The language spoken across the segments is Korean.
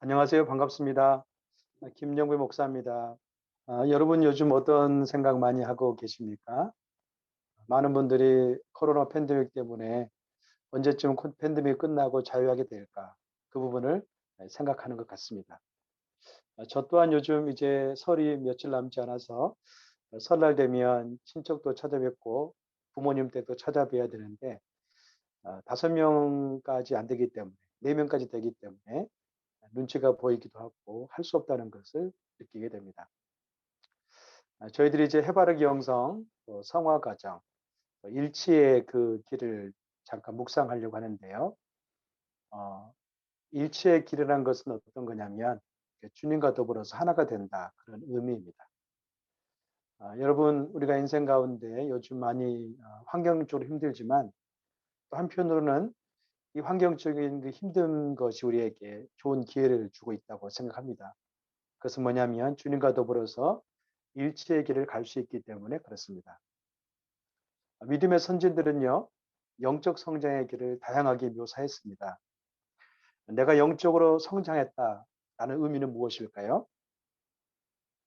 안녕하세요. 반갑습니다. 김영배 목사입니다. 여러분 요즘 어떤 생각 많이 하고 계십니까? 많은 분들이 코로나 팬데믹 때문에 언제쯤 팬데믹 끝나고 자유하게 될까? 그 부분을 생각하는 것 같습니다. 저 또한 요즘 이제 설이 며칠 남지 않아서 설날 되면 친척도 찾아뵙고 부모님 댁도 찾아뵈야 되는데 5명까지 안 되기 때문에 4명까지 되기 때문에 눈치가 보이기도 하고 할 수 없다는 것을 느끼게 됩니다. 저희들이 이제 해바라기 영성, 또 성화 과정, 또 일치의 그 길을 잠깐 묵상하려고 하는데요. 어, 일치의 길이라는 것은 어떤 거냐면 주님과 더불어서 하나가 된다 그런 의미입니다. 여러분 우리가 인생 가운데 요즘 많이 환경적으로 힘들지만 또 한편으로는 이 환경적인 그 힘든 것이 우리에게 좋은 기회를 주고 있다고 생각합니다. 그것은 뭐냐면 주님과 더불어서 일치의 길을 갈 수 있기 때문에 그렇습니다. 믿음의 선진들은요, 영적 성장의 길을 다양하게 묘사했습니다. 내가 영적으로 성장했다라는 의미는 무엇일까요?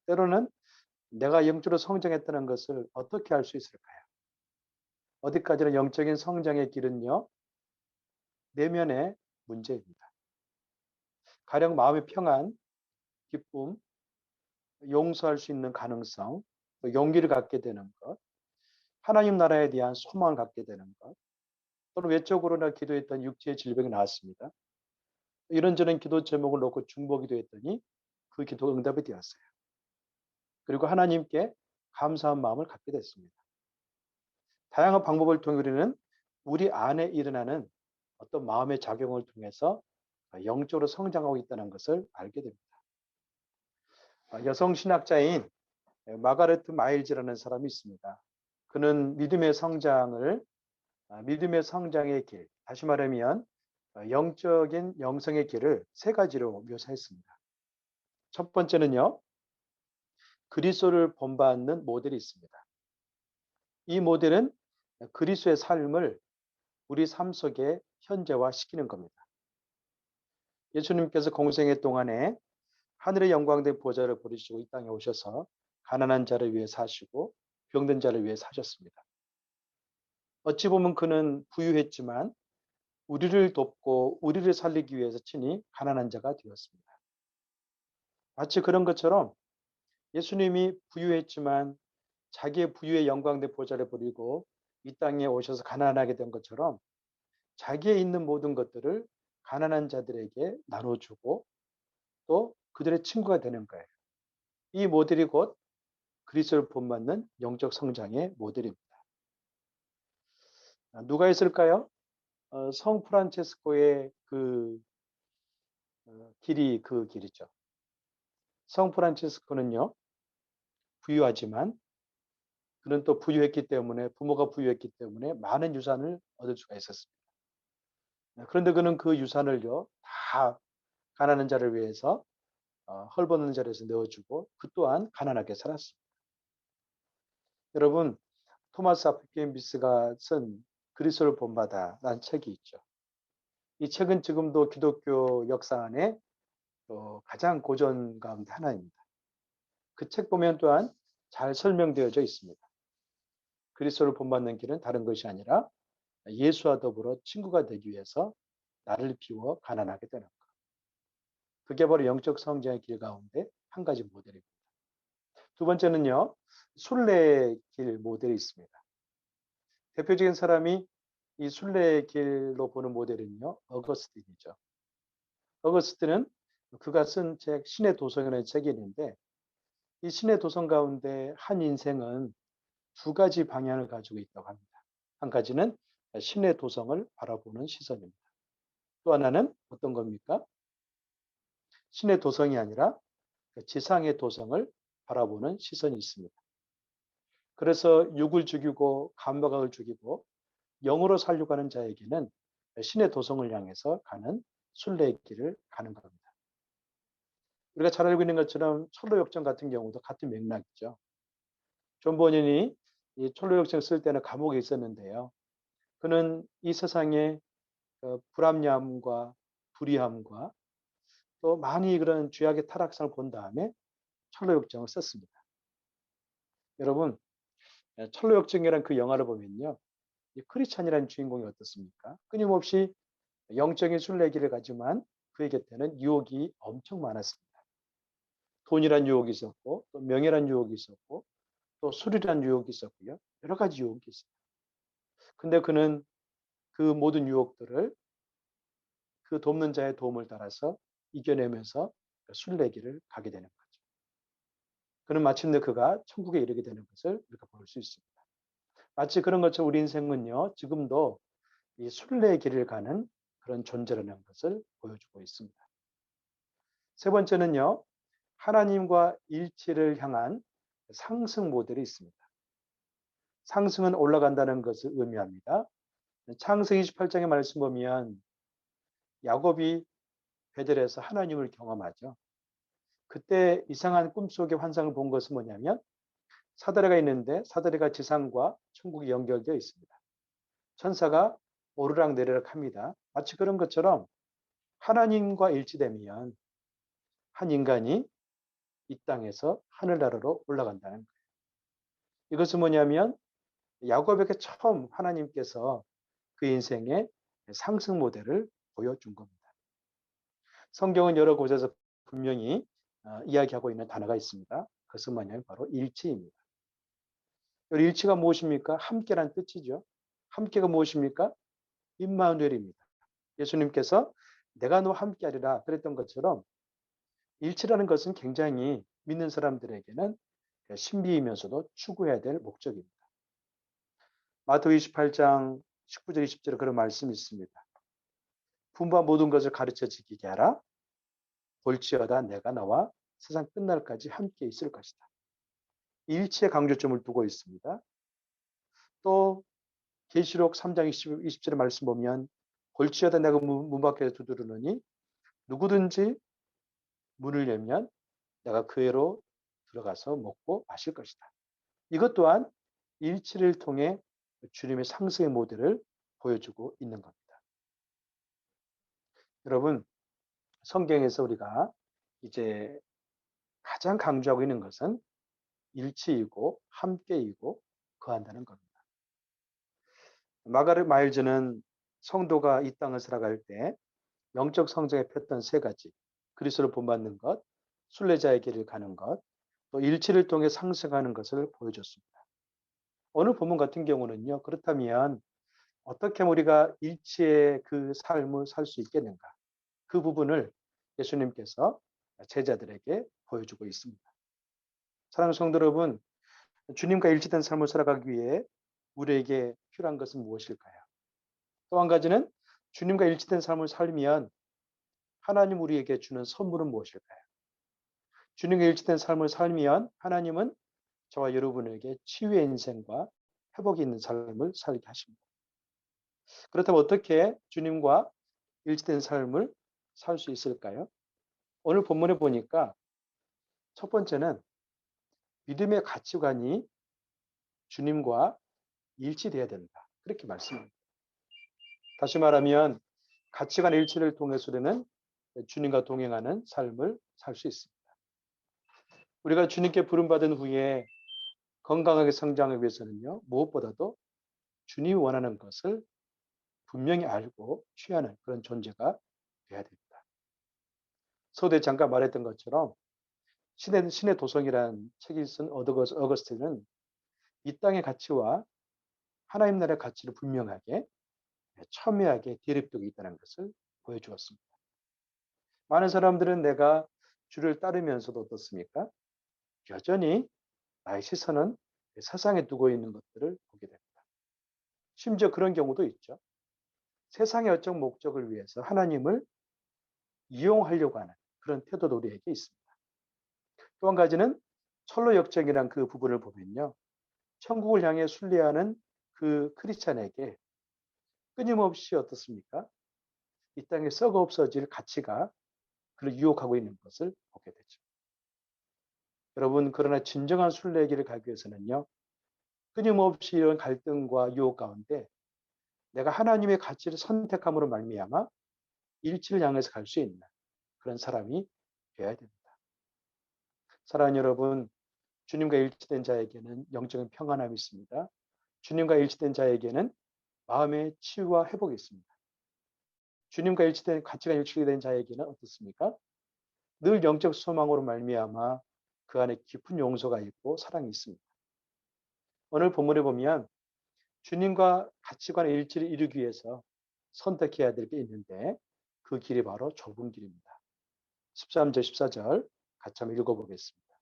때로는 내가 영적으로 성장했다는 것을 어떻게 알 수 있을까요? 어디까지나 영적인 성장의 길은요, 내면의 문제입니다. 가령 마음의 평안, 기쁨, 용서할 수 있는 가능성, 용기를 갖게 되는 것, 하나님 나라에 대한 소망을 갖게 되는 것, 또는 외적으로나 기도했던 육체의 질병이 나왔습니다. 이런저런 기도 제목을 놓고 중보기도 했더니 그 기도가 응답이 되었어요. 그리고 하나님께 감사한 마음을 갖게 됐습니다. 다양한 방법을 통해 우리는 우리 안에 일어나는 어떤 마음의 작용을 통해서 영적으로 성장하고 있다는 것을 알게 됩니다. 여성 신학자인 마가레트 마일즈라는 사람이 있습니다. 그는 믿음의 성장의 길, 다시 말하면 영적인 영성의 길을 세 가지로 묘사했습니다. 첫 번째는요, 그리스도를 본받는 모델이 있습니다. 이 모델은 그리스도의 삶을 우리 삶 속에 현재화시키는 겁니다. 예수님께서 공생의 동안에 하늘의 영광된 보좌를 버리시고 이 땅에 오셔서 가난한 자를 위해 사시고 병든 자를 위해 사셨습니다. 어찌 보면 그는 부유했지만 우리를 돕고 우리를 살리기 위해서 친히 가난한 자가 되었습니다. 마치 그런 것처럼 예수님이 부유했지만 자기의 부유의 영광된 보좌를 버리고 이 땅에 오셔서 가난하게 된 것처럼 자기의 있는 모든 것들을 가난한 자들에게 나눠주고 또 그들의 친구가 되는 거예요. 이 모델이 곧 그리스도를 본받는 영적 성장의 모델입니다. 누가 있을까요? 성 프란체스코의 그 길이 그 길이죠. 성 프란체스코는요, 부유하지만 그는 또 부유했기 때문에 부모가 부유했기 때문에 많은 유산을 얻을 수가 있었습니다. 그런데 그는 그 유산을요 다 가난한 자를 위해서 헐벗는 자리에서 내어주고 그 또한 가난하게 살았습니다. 여러분 토마스 아퀴나스가 쓴 그리스도를 본받아라는 책이 있죠. 이 책은 지금도 기독교 역사 안에 가장 고전 가운데 하나입니다. 그 책 보면 또한 잘 설명되어져 있습니다. 그리스도를 본받는 길은 다른 것이 아니라 예수와 더불어 친구가 되기 위해서 나를 비워 가난하게 되는 것. 그게 바로 영적 성장의 길 가운데 한 가지 모델입니다. 두 번째는요, 순례의 길 모델이 있습니다. 대표적인 사람이 이 순례의 길로 보는 모델은요, 어거스틴이죠. 어거스틴은 그가 쓴 책, 신의 도성이라는 책이 있는데, 이 신의 도성 가운데 한 인생은 두 가지 방향을 가지고 있다고 합니다. 한 가지는 신의 도성을 바라보는 시선입니다. 또 하나는 어떤 겁니까? 신의 도성이 아니라 지상의 도성을 바라보는 시선이 있습니다. 그래서 육을 죽이고 감각을 죽이고 영으로 살려고 하는 자에게는 신의 도성을 향해서 가는 순례의 길을 가는 겁니다. 우리가 잘 알고 있는 것처럼 철로역정 같은 경우도 같은 맥락이죠. 존 버년이 이 철로역정 쓸 때는 감옥에 있었는데요. 그는 이 세상의 불합리함과 불의함과 또 많이 그런 죄악의 타락상을 본 다음에 철로역정을 썼습니다. 여러분, 철로역정이라는 그 영화를 보면요. 이 크리스찬이라는 주인공이 어떻습니까? 끊임없이 영적인 순례기를 가지만 그의 곁에는 유혹이 엄청 많았습니다. 돈이란 유혹이 있었고, 또 명예란 유혹이 있었고, 또 술이란 유혹이 있었고요. 여러 가지 유혹이 있어요. 근데 그는 그 모든 유혹들을 그 돕는 자의 도움을 따라서 이겨내면서 순례길을 가게 되는 거죠. 그는 마침내 그가 천국에 이르게 되는 것을 우리가 볼 수 있습니다. 마치 그런 것처럼 우리 인생은요, 지금도 이 순례길을 가는 그런 존재라는 것을 보여주고 있습니다. 세 번째는요, 하나님과 일치를 향한 상승 모델이 있습니다. 상승은 올라간다는 것을 의미합니다. 창세기 28장의 말씀 보면 야곱이 베델에서 하나님을 경험하죠. 그때 이상한 꿈속의 환상을 본 것은 뭐냐면 사다리가 있는데 사다리가 지상과 천국이 연결되어 있습니다. 천사가 오르락 내리락 합니다. 마치 그런 것처럼 하나님과 일치되면 한 인간이 이 땅에서 하늘나라로 올라간다는 거예요. 이것은 뭐냐면 야곱에게 처음 하나님께서 그 인생의 상승 모델을 보여준 겁니다. 성경은 여러 곳에서 분명히 이야기하고 있는 단어가 있습니다. 그것은 뭐냐면 바로 일치입니다. 일치가 무엇입니까? 함께란 뜻이죠. 함께가 무엇입니까? 임마누엘입니다. 예수님께서 내가 너와 함께하리라 그랬던 것처럼 일치라는 것은 굉장히 믿는 사람들에게는 신비이면서도 추구해야 될 목적입니다. 마태복음 28장 19절 20절에 그런 말씀이 있습니다. 분부와 모든 것을 가르쳐 지키게 하라. 볼지어다 내가 너와 세상 끝날까지 함께 있을 것이다. 일치의 강조점을 두고 있습니다. 또 계시록 3장 20절의 말씀 보면 볼지어다 내가 문 밖에 두드리노니 누구든지 문을 열면 내가 그애로 들어가서 먹고 마실 것이다. 이것 또한 일치를 통해 주님의 상승의 모델을 보여주고 있는 겁니다. 여러분, 성경에서 우리가 이제 가장 강조하고 있는 것은 일치이고 함께이고 거한다는 겁니다. 마가렛 마일즈는 성도가 이 땅을 살아갈 때 영적 성장에 폈던 세 가지, 그리스도를 본받는 것, 순례자의 길을 가는 것, 또 일치를 통해 상승하는 것을 보여줬습니다. 오늘 본문 같은 경우는요, 그렇다면 어떻게 우리가 일치의 그 삶을 살 수 있겠는가? 그 부분을 예수님께서 제자들에게 보여주고 있습니다. 사랑하는 성도 여러분, 주님과 일치된 삶을 살아가기 위해 우리에게 필요한 것은 무엇일까요? 또 한 가지는 주님과 일치된 삶을 살면 하나님 우리에게 주는 선물은 무엇일까요? 주님과 일치된 삶을 살면 하나님은 저와 여러분에게 치유의 인생과 회복이 있는 삶을 살게 하십니다. 그렇다면 어떻게 주님과 일치된 삶을 살 수 있을까요? 오늘 본문에 보니까 첫 번째는 믿음의 가치관이 주님과 일치돼야 된다. 그렇게 말씀합니다. 다시 말하면 가치관 일치를 통해서 우리는 주님과 동행하는 삶을 살 수 있습니다. 우리가 주님께 부름받은 후에 건강하게 성장하기 위해서는요, 무엇보다도 주님이 원하는 것을 분명히 알고 취하는 그런 존재가 되어야 됩니다. 서두에 잠깐 말했던 것처럼 신의 도성이라는 책을 쓴 어거스틴은 이 땅의 가치와 하나님 나라의 가치를 분명하게 첨예하게 대립되고 있다는 것을 보여주었습니다. 많은 사람들은 내가 주를 따르면서도 어떻습니까? 여전히 나의 시선은 세상에 두고 있는 것들을 보게 됩니다. 심지어 그런 경우도 있죠. 세상의 어떤 목적을 위해서 하나님을 이용하려고 하는 그런 태도도 우리에게 있습니다. 또 한 가지는 철로 역정이란 그 부분을 보면요. 천국을 향해 순례하는 그 크리스찬에게 끊임없이 어떻습니까? 이 땅에 썩어 없어질 가치가 그를 유혹하고 있는 것을 보게 되죠. 여러분, 그러나 진정한 순례의 길을 가기 위해서는요. 끊임없이 이런 갈등과 유혹 가운데 내가 하나님의 가치를 선택함으로 말미암아 일치를 향해서 갈 수 있는 그런 사람이 되어야 됩니다. 사랑하는 여러분, 주님과 일치된 자에게는 영적인 평안함이 있습니다. 주님과 일치된 자에게는 마음의 치유와 회복이 있습니다. 주님과 일치된 가치가 일치된 자에게는 어떻습니까? 늘 영적 소망으로 말미암아 그 안에 깊은 용서가 있고 사랑이 있습니다. 오늘 본문에 보면 주님과 가치관의 일치를 이루기 위해서 선택해야 될 게 있는데 그 길이 바로 좁은 길입니다. 13절, 14절 같이 한번 읽어보겠습니다.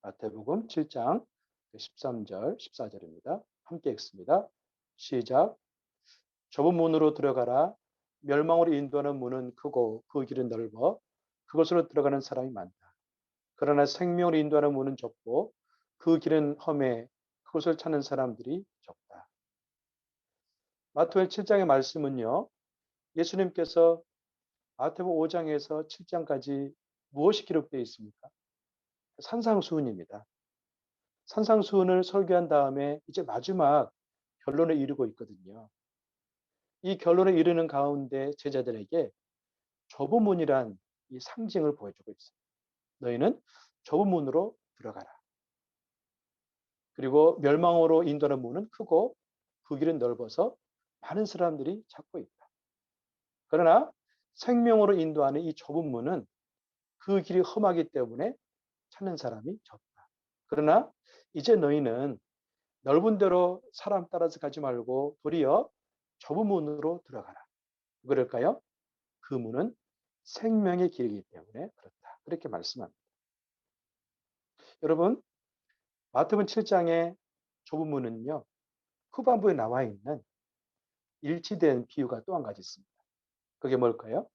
마태복음 7장 13절, 14절입니다. 함께 읽습니다. 시작. 좁은 문으로 들어가라. 멸망으로 인도하는 문은 크고 그 길은 넓어 그것으로 들어가는 사람이 많다. 그러나 생명으로 인도하는 문은 좁고 그 길은 험해 그것을 찾는 사람들이 적다. 마태복음 7장의 말씀은요. 예수님께서 마태복음 5장에서 7장까지 무엇이 기록되어 있습니까? 산상수훈입니다. 산상수훈을 설교한 다음에 이제 마지막 결론에 이르고 있거든요. 이 결론에 이르는 가운데 제자들에게 좁은 문이란 이 상징을 보여주고 있어요. 너희는 좁은 문으로 들어가라. 그리고 멸망으로 인도하는 문은 크고 그 길은 넓어서 많은 사람들이 찾고 있다. 그러나 생명으로 인도하는 이 좁은 문은 그 길이 험하기 때문에 찾는 사람이 적다. 그러나 이제 너희는 넓은 데로 사람 따라서 가지 말고 도리어 좁은 문으로 들어가라. 그럴까요? 그 문은 생명의 길이기 때문에 그렇다. 그렇게 말씀합니다. 여러분, 마태복음 7장의 좁은 문은요. 후반부에 나와 있는 일치된 비유가 또 한 가지 있습니다. 그게 뭘까요?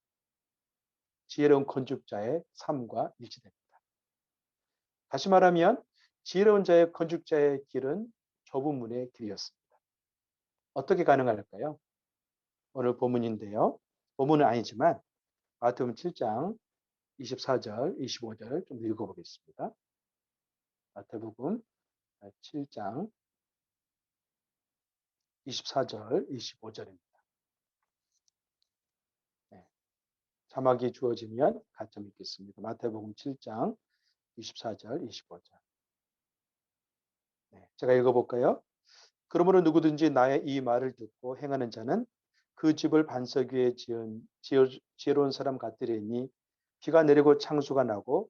지혜로운 건축자의 삶과 일치됩니다. 다시 말하면 지혜로운 자의 건축자의 길은 좁은 문의 길이었습니다. 어떻게 가능할까요? 오늘 본문인데요. 본문은 아니지만 마태복음 7장 24절, 25절 좀 읽어보겠습니다. 마태복음 7장 24절, 25절입니다. 네. 자막이 주어지면 같이 읽겠습니다. 마태복음 7장 24절, 25절. 네. 제가 읽어볼까요? 그러므로 누구든지 나의 이 말을 듣고 행하는 자는 그 집을 반석 위에 지혜로운 사람 같으리니 비가 내리고 창수가 나고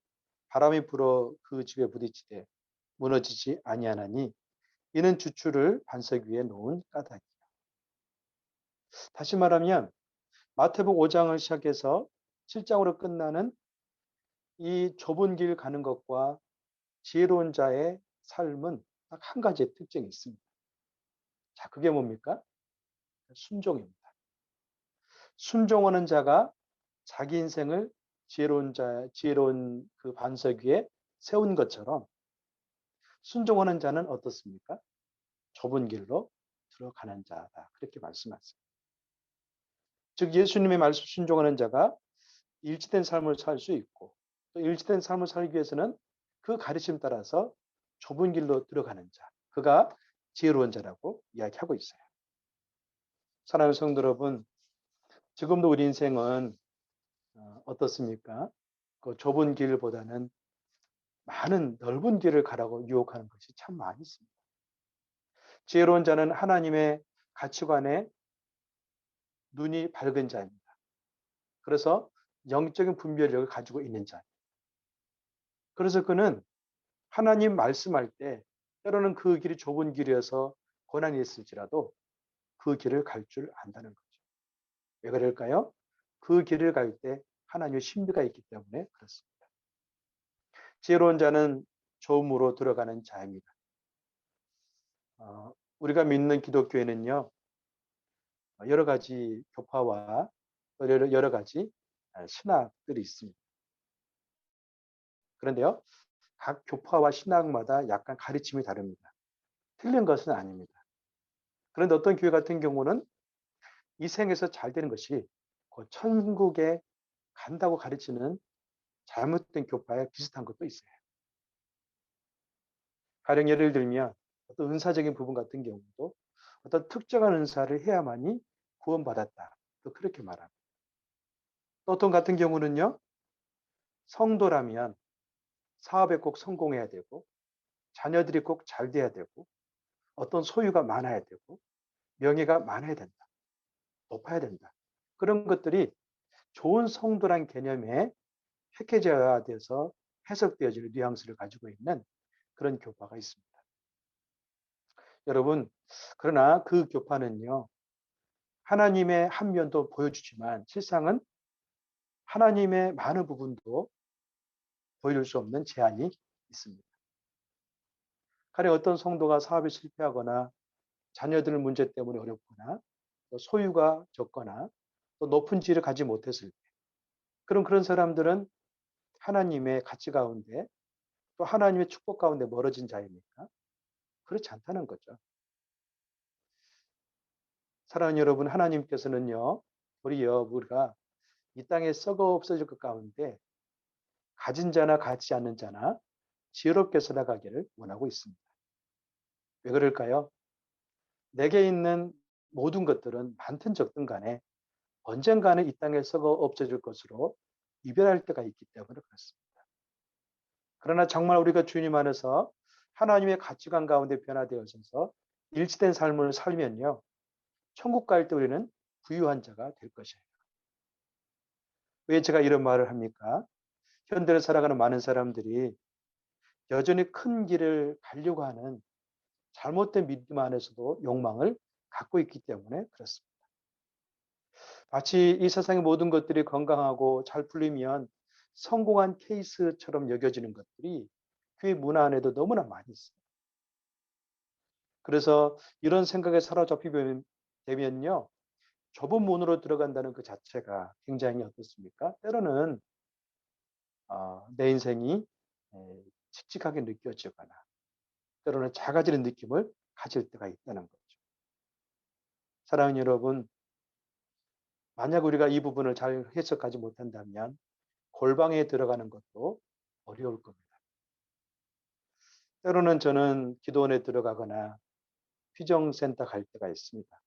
바람이 불어 그 집에 부딪히되 무너지지 아니하나니 이는 주추를 반석 위에 놓은 까닭이야. 다시 말하면 마태복음 5장을 시작해서 7장으로 끝나는 이 좁은 길 가는 것과 지혜로운 자의 삶은 딱 한 가지의 특징이 있습니다. 자, 그게 뭡니까? 순종입니다. 순종하는 자가 자기 인생을 지혜로운 그 반석 위에 세운 것처럼 순종하는 자는 어떻습니까? 좁은 길로 들어가는 자다. 그렇게 말씀하세요. 즉 예수님의 말씀 순종하는 자가 일치된 삶을 살 수 있고 또 일치된 삶을 살기 위해서는 그 가르침 따라서 좁은 길로 들어가는 자. 그가 지혜로운 자라고 이야기하고 있어요. 사랑하는 성도 여러분, 지금도 우리 인생은 어떻습니까? 그 좁은 길보다는 많은 넓은 길을 가라고 유혹하는 것이 참 많이 있습니다. 지혜로운 자는 하나님의 가치관에 눈이 밝은 자입니다. 그래서 영적인 분별력을 가지고 있는 자. 그래서 그는 하나님 말씀할 때 때로는 그 길이 좁은 길이어서 고난이 있을지라도 그 길을 갈 줄 안다는 거죠. 왜 그럴까요? 그 길을 갈 때 하나님의 신비가 있기 때문에 그렇습니다. 지혜로운 자는 조음으로 들어가는 자입니다. 우리가 믿는 기독교에는요, 여러 가지 교파와 여러 가지 신학들이 있습니다. 그런데요, 각 교파와 신학마다 약간 가르침이 다릅니다. 틀린 것은 아닙니다. 그런데 어떤 교회 같은 경우는 이 생에서 잘 되는 것이 곧 천국에 간다고 가르치는 잘못된 교파에 비슷한 것도 있어요. 가령 예를 들면 어떤 은사적인 부분 같은 경우도 어떤 특정한 은사를 해야만이 구원받았다. 또 그렇게 말합니다. 또 어떤 같은 경우는요. 성도라면 사업에 꼭 성공해야 되고 자녀들이 꼭 잘 돼야 되고 어떤 소유가 많아야 되고 명예가 많아야 된다. 높아야 된다. 그런 것들이 좋은 성도란 개념에 패키지화돼서 해석되어지는 뉘앙스를 가지고 있는 그런 교파가 있습니다. 여러분, 그러나 그 교파는요, 하나님의 한 면도 보여주지만 실상은 하나님의 많은 부분도 보여줄 수 없는 제한이 있습니다. 가령 어떤 성도가 사업에 실패하거나 자녀들 문제 때문에 어렵거나 또 소유가 적거나 또 높은 지위를 가지 못했을 때 그런 사람들은 하나님의 가치 가운데 또 하나님의 축복 가운데 멀어진 자입니까? 그렇지 않다는 거죠. 사랑하는 여러분, 하나님께서는요, 우리가 이 땅에 썩어 없어질 것 가운데 가진 자나 가지 않는 자나 지혜롭게 살아가기를 원하고 있습니다. 왜 그럴까요? 내게 있는 모든 것들은 많든 적든 간에 언젠가는 이 땅에 썩어 없어질 것으로 이별할 때가 있기 때문에 그렇습니다. 그러나 정말 우리가 주님 안에서 하나님의 가치관 가운데 변화되어져서 일치된 삶을 살면요. 천국 갈 때 우리는 부유한 자가 될 것이에요. 왜 제가 이런 말을 합니까? 현대를 살아가는 많은 사람들이 여전히 큰 길을 가려고 하는 잘못된 믿음 안에서도 욕망을 갖고 있기 때문에 그렇습니다. 마치 이 세상의 모든 것들이 건강하고 잘 풀리면 성공한 케이스처럼 여겨지는 것들이 교회 문화 안에도 너무나 많이 있습니다. 그래서 이런 생각에 사로잡히면 되면요. 좁은 문으로 들어간다는 그 자체가 굉장히 어떻습니까? 때로는 내 인생이 칙칙하게 느껴지거나 때로는 작아지는 느낌을 가질 때가 있다는 거죠. 사랑하는 여러분, 만약 우리가 이 부분을 잘 해석하지 못한다면 골방에 들어가는 것도 어려울 겁니다. 때로는 저는 기도원에 들어가거나 피정센터 갈 때가 있습니다.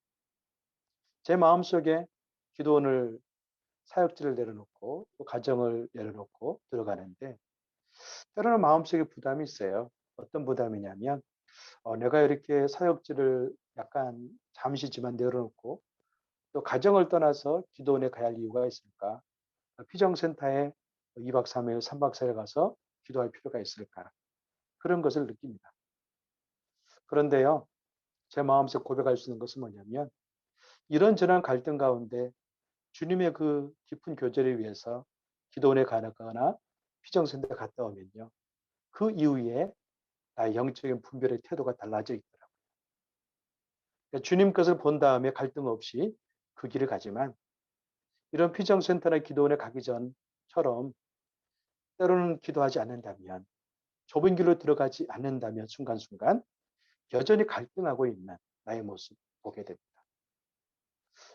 제 마음속에 기도원을 사역지를 내려놓고 또 가정을 내려놓고 들어가는데 때로는 마음속에 부담이 있어요. 어떤 부담이냐면 내가 이렇게 사역지를 약간 잠시지만 내려놓고 또 가정을 떠나서 기도원에 가야 할 이유가 있을까? 피정센터에 2박 3일, 3박 4일 가서 기도할 필요가 있을까? 그런 것을 느낍니다. 그런데요, 제 마음속 고백할 수 있는 것은 뭐냐면 이런저런 갈등 가운데 주님의 그 깊은 교제를 위해서 기도원에 가거나 피정센터에 갔다 오면요. 그 이후에 나의 영적인 분별의 태도가 달라져 있더라고요. 그러니까 주님 것을 본 다음에 갈등 없이 그 길을 가지만 이런 피정센터나 기도원에 가기 전처럼 때로는 기도하지 않는다면 좁은 길로 들어가지 않는다면 순간순간 여전히 갈등하고 있는 나의 모습 보게 됩니다.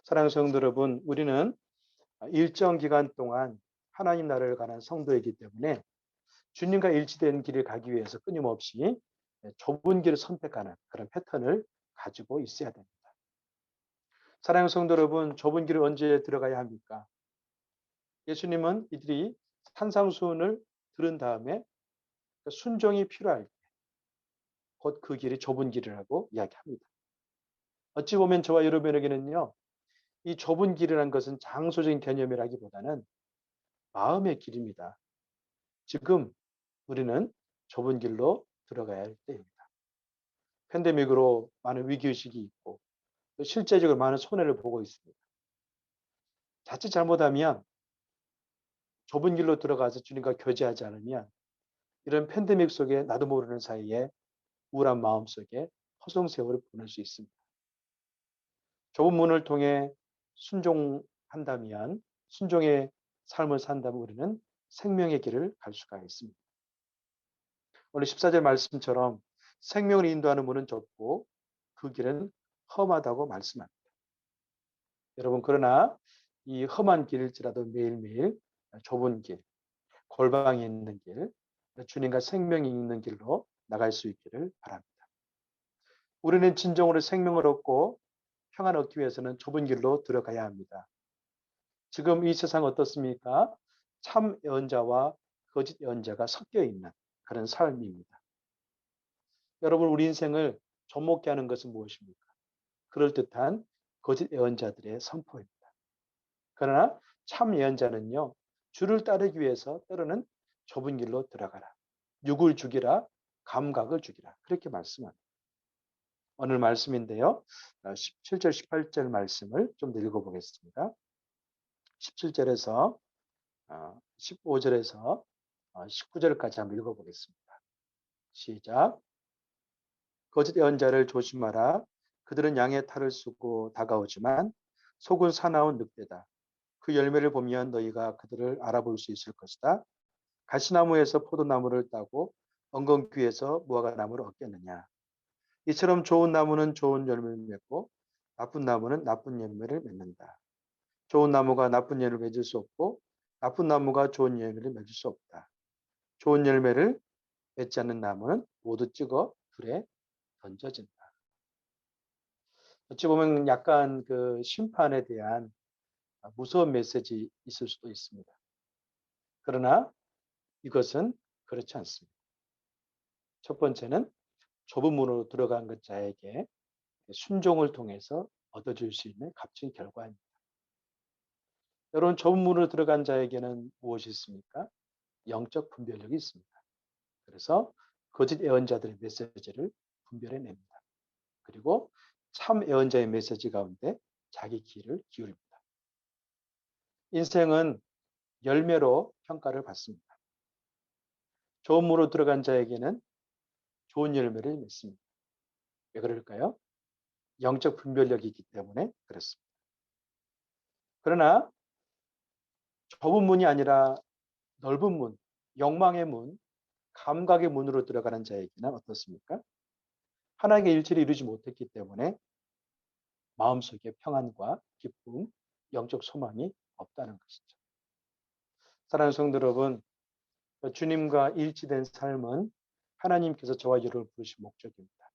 사랑하는 성도 여러분, 우리는 일정 기간 동안 하나님 나라를 가는 성도이기 때문에 주님과 일치된 길을 가기 위해서 끊임없이 좁은 길을 선택하는 그런 패턴을 가지고 있어야 됩니다. 사랑하는 성도 여러분, 좁은 길을 언제 들어가야 합니까? 예수님은 이들이 산상수훈을 들은 다음에 순종이 필요할 때 곧 그 길이 좁은 길이라고 이야기합니다. 어찌 보면 저와 여러분에게는요. 이 좁은 길이라는 것은 장소적인 개념이라기보다는 마음의 길입니다. 지금 우리는 좁은 길로 들어가야 할 때입니다. 팬데믹으로 많은 위기의식이 있고 또 실제적으로 많은 손해를 보고 있습니다. 자칫 잘못하면 좁은 길로 들어가서 주님과 교제하지 않으면 이런 팬데믹 속에 나도 모르는 사이에 우울한 마음 속에 허송세월을 보낼 수 있습니다. 좁은 문을 통해 순종한다면 순종의 삶을 산다면 우리는 생명의 길을 갈 수가 있습니다. 오늘 14절 말씀처럼 생명을 인도하는 문은 좁고 그 길은 험하다고 말씀합니다. 여러분 그러나 이 험한 길일지라도 매일매일 좁은 길, 골방이 있는 길, 주님과 생명이 있는 길로 나갈 수 있기를 바랍니다. 우리는 진정으로 생명을 얻고 평안을 얻기 위해서는 좁은 길로 들어가야 합니다. 지금 이 세상 어떻습니까? 참 예언자와 거짓 예언자가 섞여 있는 그런 삶입니다. 여러분, 우리 인생을 좀먹게 하는 것은 무엇입니까? 그럴듯한 거짓 예언자들의 선포입니다. 그러나 참 예언자는요, 주를 따르기 위해서 때로는 좁은 길로 들어가라. 육을 죽이라, 감각을 죽이라. 그렇게 말씀합니다. 오늘 말씀인데요. 17절, 18절 말씀을 좀 더 읽어보겠습니다. 17절에서 15절에서 19절까지 한번 읽어보겠습니다. 시작. 거짓 예언자를 조심하라. 그들은 양의 탈을 쓰고 다가오지만 속은 사나운 늑대다. 그 열매를 보면 너희가 그들을 알아볼 수 있을 것이다. 가시나무에서 포도나무를 따고 엉겅퀴에서 무화과나무를 얻겠느냐. 이처럼 좋은 나무는 좋은 열매를 맺고 나쁜 나무는 나쁜 열매를 맺는다. 좋은 나무가 나쁜 열매를 맺을 수 없고 나쁜 나무가 좋은 열매를 맺을 수 없다. 좋은 열매를 맺지 않는 나무는 모두 찍어 불에 던져진다. 어찌 보면 약간 그 심판에 대한 무서운 메시지 있을 수도 있습니다. 그러나 이것은 그렇지 않습니다. 첫 번째는 좁은 문으로 들어간 것 자에게 순종을 통해서 얻어질 수 있는 값진 결과입니다. 여러분, 좁은 문으로 들어간 자에게는 무엇이 있습니까? 영적 분별력이 있습니다. 그래서 거짓 예언자들의 메시지를 분별해냅니다. 그리고 참 예언자의 메시지 가운데 자기 귀를 기울입니다. 인생은 열매로 평가를 받습니다. 좋은 문으로 들어간 자에게는 좋은 열매를 맺습니다. 왜 그럴까요? 영적 분별력이 있기 때문에 그렇습니다. 그러나 좁은 문이 아니라 넓은 문, 욕망의 문, 감각의 문으로 들어가는 자에게는 어떻습니까? 하나님의 일치를 이루지 못했기 때문에 마음속에 평안과 기쁨, 영적 소망이 없다는 것이죠. 사랑하는 성도 여러분, 주님과 일치된 삶은 하나님께서 저와 여러분을 부르신 목적입니다.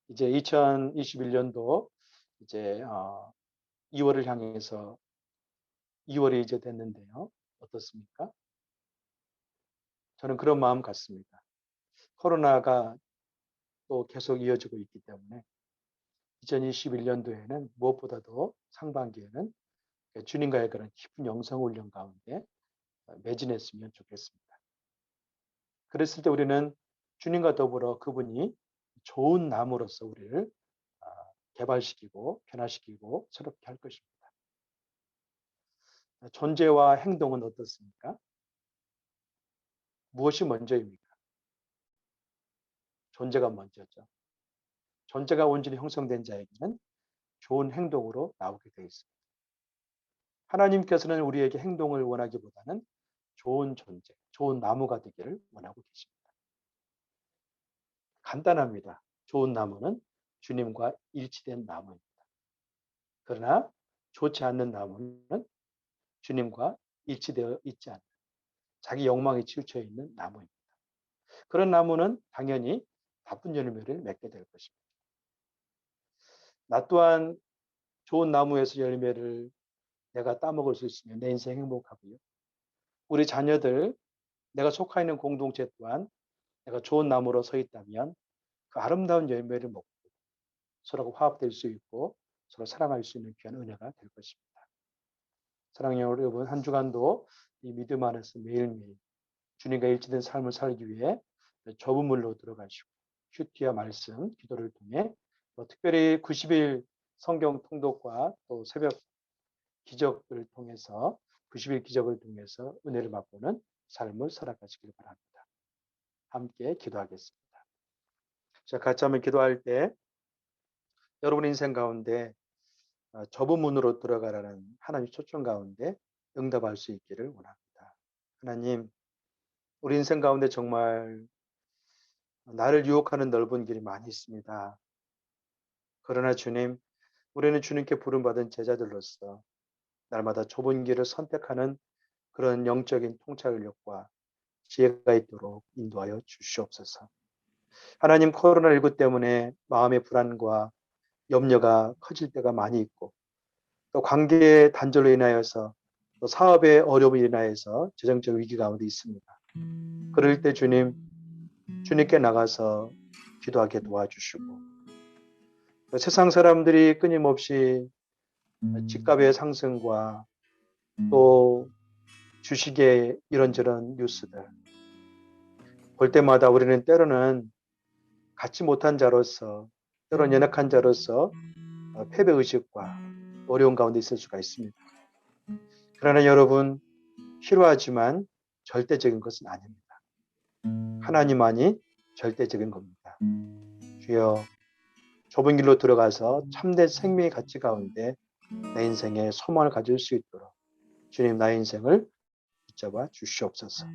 이제 2021년도 이제 2월을 향해서 2월이 이제 됐는데요. 어떻습니까? 저는 그런 마음 같습니다. 코로나가 또 계속 이어지고 있기 때문에 2021년도에는 무엇보다도 상반기에는 주님과의 그런 깊은 영성훈련 가운데 매진했으면 좋겠습니다. 그랬을 때 우리는 주님과 더불어 그분이 좋은 나무로서 우리를 개발시키고 변화시키고 새롭게 할 것입니다. 존재와 행동은 어떻습니까? 무엇이 먼저입니까? 존재가 먼저죠. 존재가 온전히 형성된 자에게는 좋은 행동으로 나오게 되어 있습니다. 하나님께서는 우리에게 행동을 원하기보다는 좋은 존재, 좋은 나무가 되기를 원하고 계십니다. 간단합니다. 좋은 나무는 주님과 일치된 나무입니다. 그러나 좋지 않는 나무는 주님과 일치되어 있지 않는 자기 욕망에 치우쳐 있는 나무입니다. 그런 나무는 당연히 나쁜 열매를 맺게 될 것입니다. 나 또한 좋은 나무에서 열매를 내가 따먹을 수 있으면 내 인생 행복하고요. 우리 자녀들, 내가 속해 있는 공동체 또한 내가 좋은 나무로 서 있다면 그 아름다운 열매를 먹고 서로가 화합될 수 있고 서로 사랑할 수 있는 귀한 은혜가 될 것입니다. 사랑하는 여러분, 한 주간도 이 믿음 안에서 매일매일 주님과 일치된 삶을 살기 위해 좁은 물로 들어가시고 큐티와 말씀, 기도를 통해 특별히 90일 성경 통독과 또 새벽 기적을 통해서 90일 기적을 통해서 은혜를 맛보는 삶을 살아가시길 바랍니다. 함께 기도하겠습니다. 자, 같이 한번 기도할 때 여러분 인생 가운데 좁은 문으로 들어가라는 하나님의 초청 가운데 응답할 수 있기를 원합니다. 하나님, 우리 인생 가운데 정말 나를 유혹하는 넓은 길이 많이 있습니다. 그러나 주님, 우리는 주님께 부름받은 제자들로서 날마다 좁은 길을 선택하는 그런 영적인 통찰력과 지혜가 있도록 인도하여 주시옵소서. 하나님, 코로나19 때문에 마음의 불안과 염려가 커질 때가 많이 있고 또 관계의 단절로 인하여서 또 사업에 어려움이 인하여서 재정적 위기 가운데 있습니다. 그럴 때 주님께 나가서 기도하게 도와주시고, 또 세상 사람들이 끊임없이 집값의 상승과 또 주식의 이런저런 뉴스들 볼 때마다 우리는 때로는 갖지 못한 자로서, 때로는 연약한 자로서 패배의식과 어려운 가운데 있을 수가 있습니다. 그러나 여러분, 필요하지만 절대적인 것은 아닙니다. 하나님만이 절대적인 겁니다. 주여, 좁은 길로 들어가서 참된 생명의 가치 가운데 내 인생에 소망을 가질 수 있도록 주님 나의 인생을 붙잡아 주시옵소서.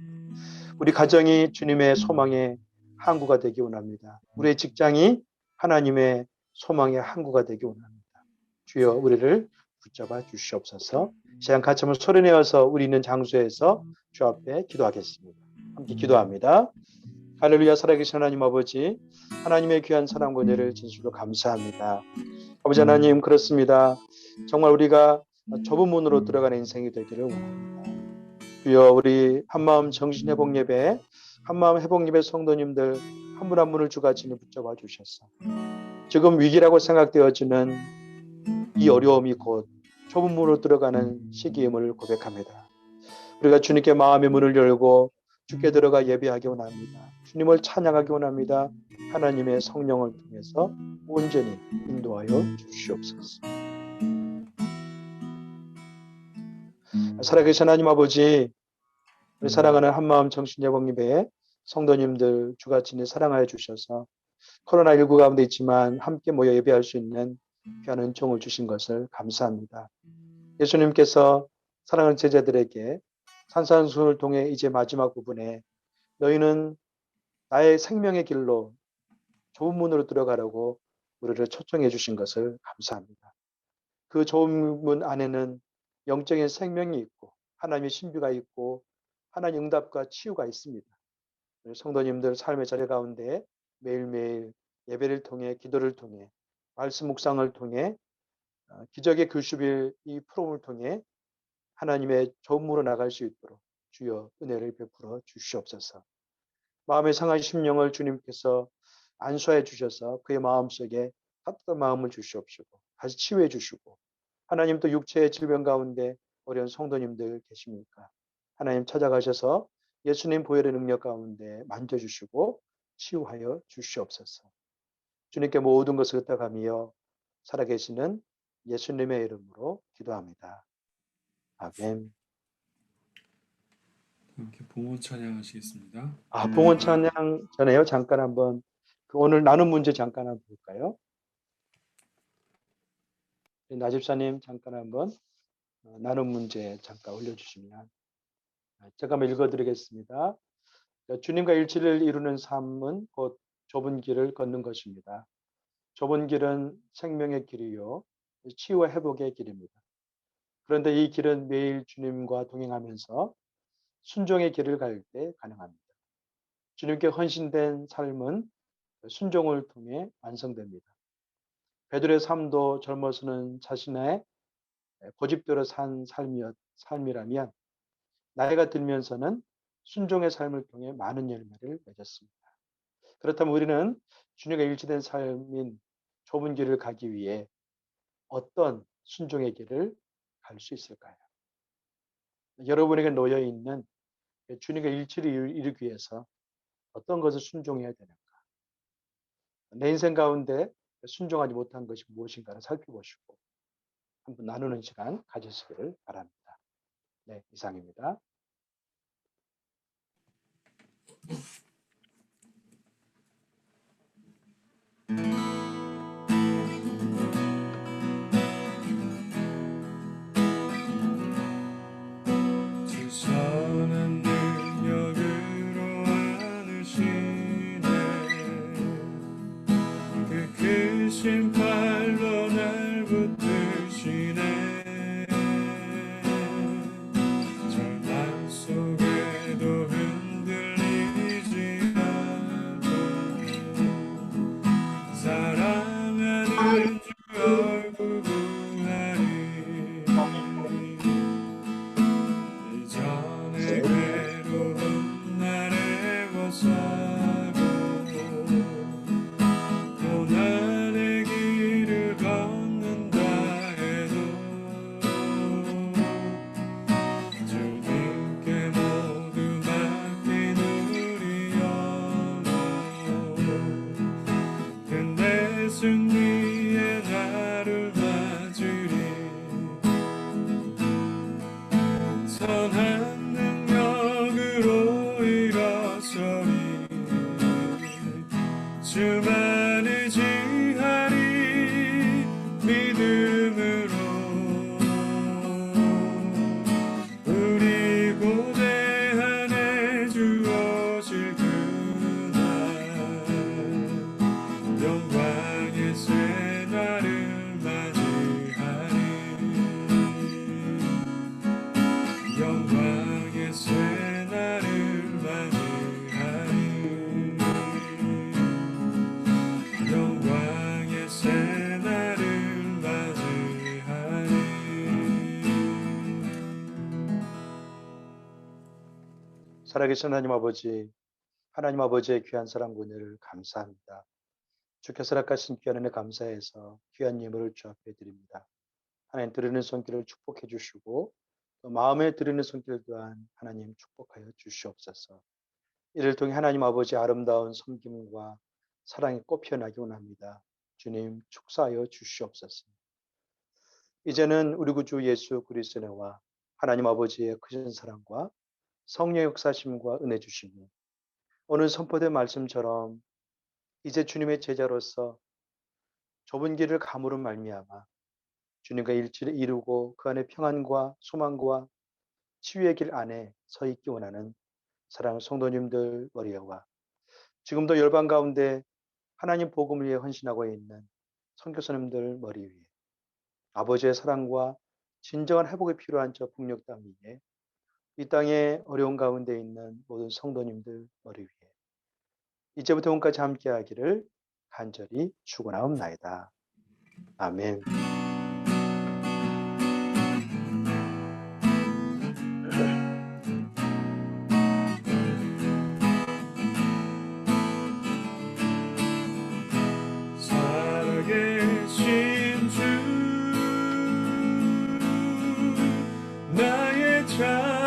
우리 가정이 주님의 소망의 항구가 되기 원합니다. 우리의 직장이 하나님의 소망의 항구가 되기 원합니다. 주여 우리를 붙잡아 주시옵소서. 시간 같이 한번 소리내어서 우리 있는 장소에서 주 앞에 기도하겠습니다. 함께 기도합니다. 할렐루야. 살아계신 하나님 아버지, 하나님의 귀한 사랑과 은혜를 진실로 감사합니다. 아버지 하나님, 그렇습니다. 정말 우리가 좁은 문으로 들어가는 인생이 되기를 원합니다. 주여, 우리 한마음 정신회복 예배, 한마음 회복 예배 성도님들 한 분 한 분을 주가 진히 붙잡아 주셔서 지금 위기라고 생각되어지는 이 어려움이 곧 좁은 문으로 들어가는 시기임을 고백합니다. 우리가 주님께 마음의 문을 열고 주께 들어가 예배하기 원합니다. 주님을 찬양하기 원합니다. 하나님의 성령을 통해서 온전히 인도하여 주시옵소서. 살아계신 하나님 아버지, 우리 사랑하는 한마음 정신예복 예배 성도님들 주가 진히 사랑하여 주셔서 코로나19 가운데 있지만 함께 모여 예배할 수 있는 귀한 은총을 주신 것을 감사합니다. 예수님께서 사랑하는 제자들에게 산산수훈을 통해 이제 마지막 부분에 너희는 나의 생명의 길로 좁은 문으로 들어가라고 우리를 초청해 주신 것을 감사합니다. 그 좁은 문 안에는 영적인 생명이 있고 하나님의 신비가 있고 하나님의 응답과 치유가 있습니다. 성도님들 삶의 자리 가운데 매일매일 예배를 통해 기도를 통해 말씀 묵상을 통해 기적의 교습일 이 프로그램을 통해 하나님의 좁은 문으로 나갈 수 있도록 주여 은혜를 베풀어 주시옵소서. 마음의 상한 심령을 주님께서 안수해 주셔서 그의 마음속에 따뜻한 마음을 주시옵시고 다시 치유해 주시고, 하나님 또 육체의 질병 가운데 어려운 성도님들 계십니까? 하나님 찾아가셔서 예수님 보혈의 능력 가운데 만져주시고 치유하여 주시옵소서. 주님께 모든 것을 의탁하며 살아계시는 예수님의 이름으로 기도합니다. 아멘. 함께 봉헌 찬양하시겠습니다. 봉헌 찬양 전에요. 잠깐 한번 오늘 나눈 문제 잠깐 한번 볼까요? 나집사님 잠깐 한번 나눈 문제 잠깐 올려주시면 제가 한번 읽어드리겠습니다. 주님과 일치를 이루는 삶은 곧 좁은 길을 걷는 것입니다. 좁은 길은 생명의 길이요 치유와 회복의 길입니다. 그런데 이 길은 매일 주님과 동행하면서 순종의 길을 갈 때 가능합니다. 주님께 헌신된 삶은 순종을 통해 완성됩니다. 베드로의 삶도 젊어서는 자신의 고집대로 산 삶이라면 나이가 들면서는 순종의 삶을 통해 많은 열매를 맺었습니다. 그렇다면 우리는 주님과 일치된 삶인 좁은 길을 가기 위해 어떤 순종의 길을 갈 수 있을까요? 여러분에게 놓여 있는 주님과 일치를 이루기 위해서 어떤 것을 순종해야 되는가? 내 인생 가운데 순종하지 못한 것이 무엇인가를 살펴보시고 한번 나누는 시간 가지시기를 바랍니다. 네, 이상입니다. 선한 능력으로 안으시네 그 크신 팔로 날 붙드시네 절망 속에도 흔들리지 않고 선한 능력으로 일어서리 주만 의지하리 믿음으로 우리 고대 안에 주어질 그날 영광의 새날을 맞이하리 영광의 새날을 맞이하리 영광의 새날을 맞이하리. 살아계신 하나님 아버지, 하나님 아버지의 귀한 사랑과 은혜를 감사합니다. 주께서 허락하신 귀한 은혜 감사해서 귀한 예물을 주 앞에 드립니다. 하나님 드리는 손길을 축복해 주시고 또 마음에 드리는 손길 또한 하나님 축복하여 주시옵소서. 이를 통해 하나님 아버지 아름다운 섬김과 사랑이 꽃피어나기 원합니다. 주님 축사하여 주시옵소서. 이제는 우리 구주 예수 그리스도의 은혜와 하나님 아버지의 크신 사랑과 성령의 역사심과 은혜 주시니 오늘 선포된 말씀처럼 이제 주님의 제자로서 좁은 길을 가물은 말미암아 주님과 일치를 이루고 그 안에 평안과 소망과 치유의 길 안에 서 있기 원하는 사랑하는 성도님들 머리와 지금도 열방 가운데 하나님 복음을 위해 헌신하고 있는 선교사님들 머리 위에 아버지의 사랑과 진정한 회복이 필요한 저 북녘 땅 위에 이 땅의 어려운 가운데 있는 모든 성도님들 머리 위에 이제부터 영원까지 함께하기를 간절히 축원하옵나이다. 아멘. 살아계신 주 나의 자